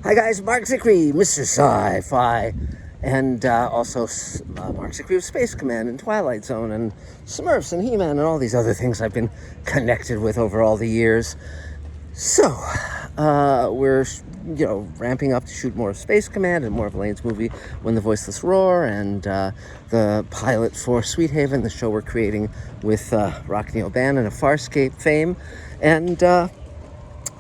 Hi guys, Mark Zickery, Mr. Sci-Fi, and also Mark Zickery of Space Command and Twilight Zone and Smurfs and He-Man and all these other things I've been connected with over all the years. So, we're, ramping up to shoot more of Space Command and more of Elaine's movie, When the Voiceless Roar, and the pilot for Sweet Haven, the show we're creating with Rockney O'Bannon of Farscape fame, and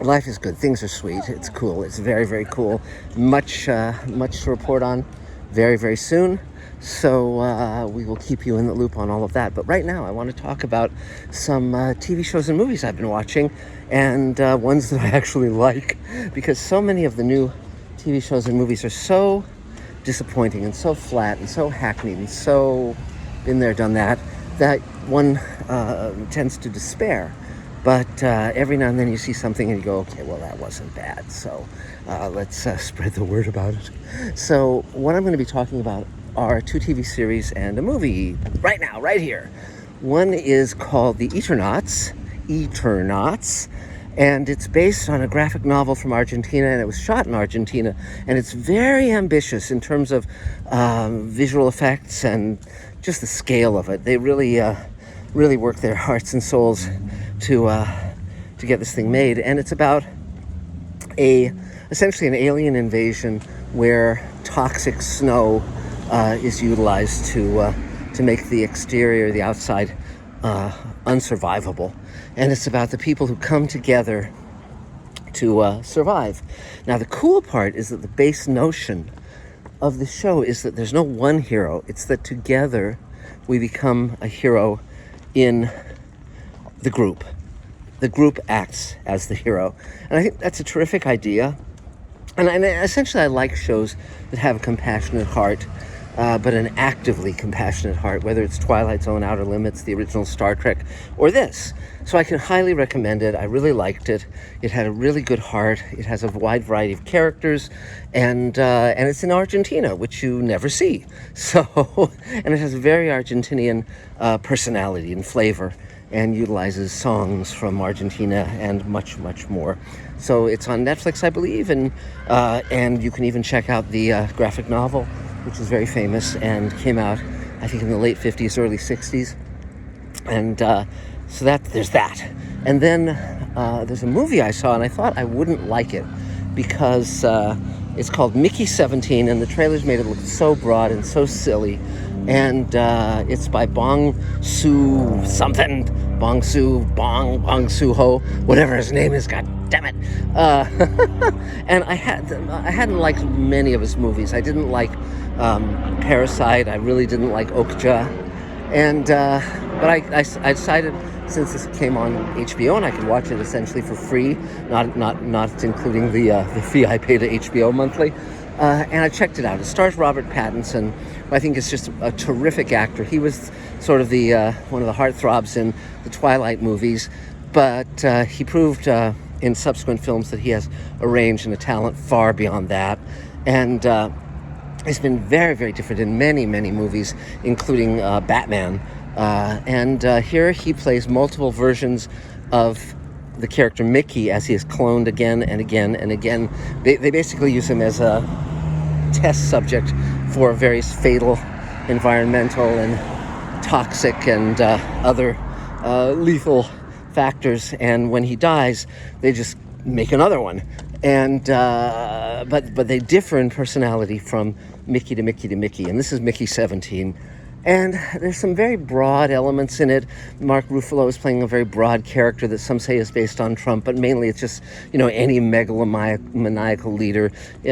life is good. Things are sweet. It's cool. It's very, very cool. Much to report on very, very soon. So we will keep you in the loop on all of that. But right now, I want to talk about some TV shows and movies I've been watching, and ones that I actually like, because so many of the new TV shows and movies are so disappointing and so flat and so hackneyed and so been there, done that, that one tends to despair. But every now and then you see something and you go, okay, well, that wasn't bad. So let's spread the word about it. So what I'm going to be talking about are two TV series and a movie right now, right here. One is called The Eternauts, and it's based on a graphic novel from Argentina, and it was shot in Argentina. And it's very ambitious in terms of visual effects and just the scale of it. They really work their hearts and souls to get this thing made, and it's about essentially an alien invasion where toxic snow is utilized to make the exterior, the outside, unsurvivable, and it's about the people who come together to survive. Now, the cool part is that the base notion of the show is that there's no one hero; it's that together we become a hero in the group. The group acts as the hero. And I think that's a terrific idea. And essentially I like shows that have a compassionate heart, but an actively compassionate heart, whether it's Twilight Zone, Outer Limits, the original Star Trek, or this. So I can highly recommend it. I really liked it. It had a really good heart. It has a wide variety of characters, and it's in Argentina, which you never see. So, and it has a very Argentinian personality and flavor, and utilizes songs from Argentina and much, much more. So it's on Netflix, I believe, and you can even check out the graphic novel, which is very famous and came out, I think, in the late 50s, early 60s. And so there's that. And then there's a movie I saw, and I thought I wouldn't like it because it's called Mickey 17, and the trailers made it look so broad and so silly. And it's by Bong Soo-ho, whatever his name is, god damn it. And I hadn't liked many of his movies. I didn't like Parasite. I really didn't like Okja. And but I decided, since this came on HBO and I could watch it essentially for free, not including the fee I pay to HBO monthly, and I checked it out. It stars Robert Pattinson, who I think is just a terrific actor. He was sort of the one of the heartthrobs in the Twilight movies, but he proved in subsequent films that he has a range and a talent far beyond that. And he's been very, very different in many, many movies, including Batman. And here he plays multiple versions of the character Mickey as he is cloned again and again and again. They basically use him as a test subject for various fatal environmental and toxic and other lethal factors. And when he dies, they just make another one. And but they differ in personality from Mickey to Mickey to Mickey. And this is Mickey 17. And there's some very broad elements in it. Mark Ruffalo is playing a very broad character that some say is based on Trump, but mainly it's just, any megalomaniacal leader.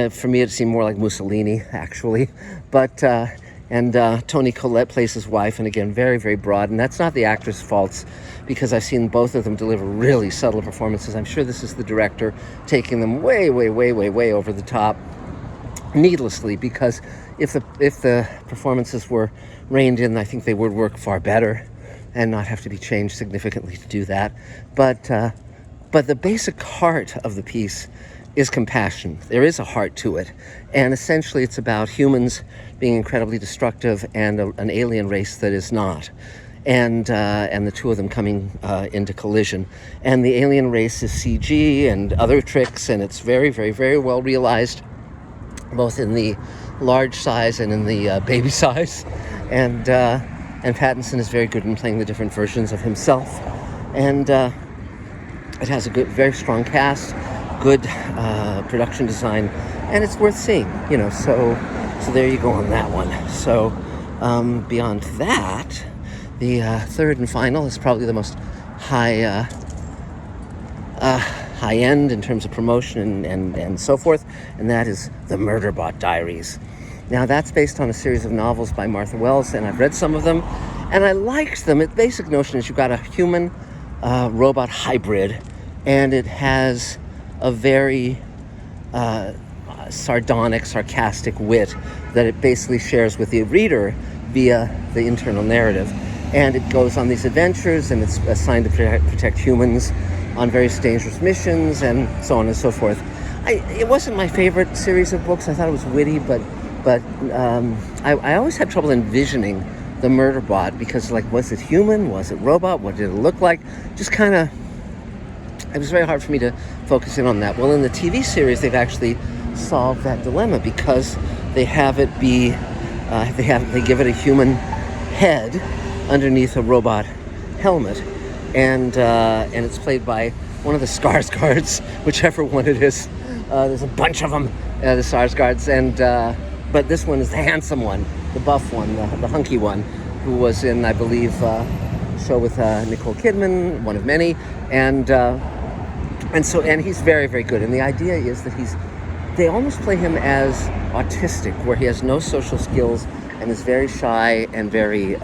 For me, it seemed more like Mussolini, actually. But, and Toni Collette plays his wife, and again, very, very broad. And that's not the actor's faults, because I've seen both of them deliver really subtle performances. I'm sure this is the director taking them way, way, way, way, way over the top, needlessly, because if the performances were reined in, I think they would work far better and not have to be changed significantly to do that. But the basic heart of the piece is compassion. There is a heart to it, and essentially it's about humans being incredibly destructive and an alien race that is not. and the two of them coming into collision. And the alien race is CG and other tricks, and it's very, very, very well realized, both in the large size and in the baby size. And Pattinson is very good in playing the different versions of himself. And it has a good, very strong cast, good production design, and it's worth seeing. So there you go on that one. So beyond that, the third and final is probably the most high end in terms of promotion and so forth, and that is the Murderbot Diaries. Now, that's based on a series of novels by Martha Wells, and I've read some of them, and I liked them. The basic notion is you've got a human robot hybrid, and it has a very sardonic, sarcastic wit that it basically shares with the reader via the internal narrative. And it goes on these adventures, and it's assigned to protect humans on various dangerous missions, and so on and so forth. It wasn't my favorite series of books. I thought it was witty, but I always had trouble envisioning the Murderbot, because, like, was it human? Was it robot? What did it look like? Just kind of, it was very hard for me to focus in on that. Well, in the TV series, they've actually solved that dilemma, because they have it be, they give it a human head underneath a robot helmet, and it's played by one of the Skarsgårds, whichever one it is. There's a bunch of them, the Skarsgårds, and but this one is the handsome one, the buff one, the hunky one, who was in, I believe, a show with Nicole Kidman, one of many, and he's very, very good. And the idea is that they almost play him as autistic, where he has no social skills and is very shy and very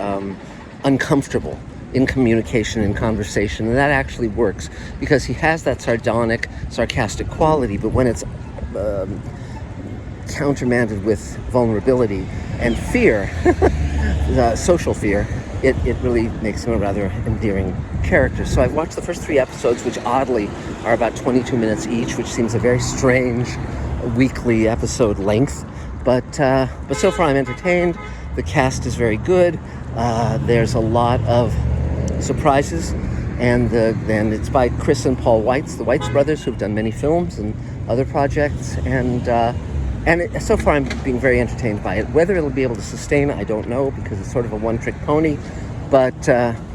uncomfortable in communication and conversation. And that actually works, because he has that sardonic, sarcastic quality, but when it's countermanded with vulnerability and fear, social fear, it really makes him a rather endearing character. So I've watched the first 3 episodes, which oddly are about 22 minutes each, which seems a very strange weekly episode length. But so far I'm entertained. The cast is very good. There's a lot of surprises, and it's by Chris and Paul Weitz, the Weitz brothers, who've done many films and other projects, so far I'm being very entertained by it. Whether it'll be able to sustain, I don't know, because it's sort of a one-trick pony, but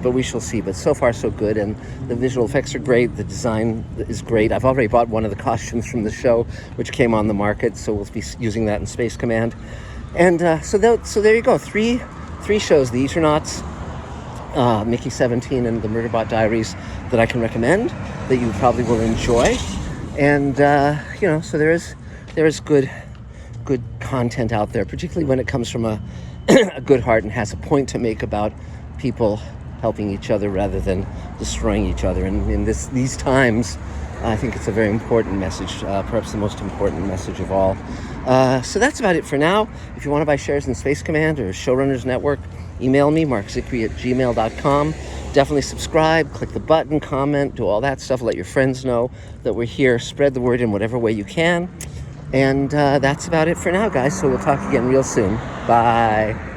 we shall see. But so far so good, and the visual effects are great, the design is great. I've already bought one of the costumes from the show, which came on the market, so we'll be using that in Space Command. And so there you go, three shows, the Eternauts, Mickey 17, and the Murderbot Diaries, that I can recommend, that you probably will enjoy. And so there is good content out there, particularly when it comes from a good heart and has a point to make about people helping each other rather than destroying each other. And in these times, I think it's a very important message, perhaps the most important message of all. So that's about it for now. If you want to buy shares in Space Command or Showrunners Network, email me, markzickery@gmail.com. Definitely subscribe, click the button, comment, do all that stuff. Let your friends know that we're here. Spread the word in whatever way you can. And that's about it for now, guys. So we'll talk again real soon. Bye.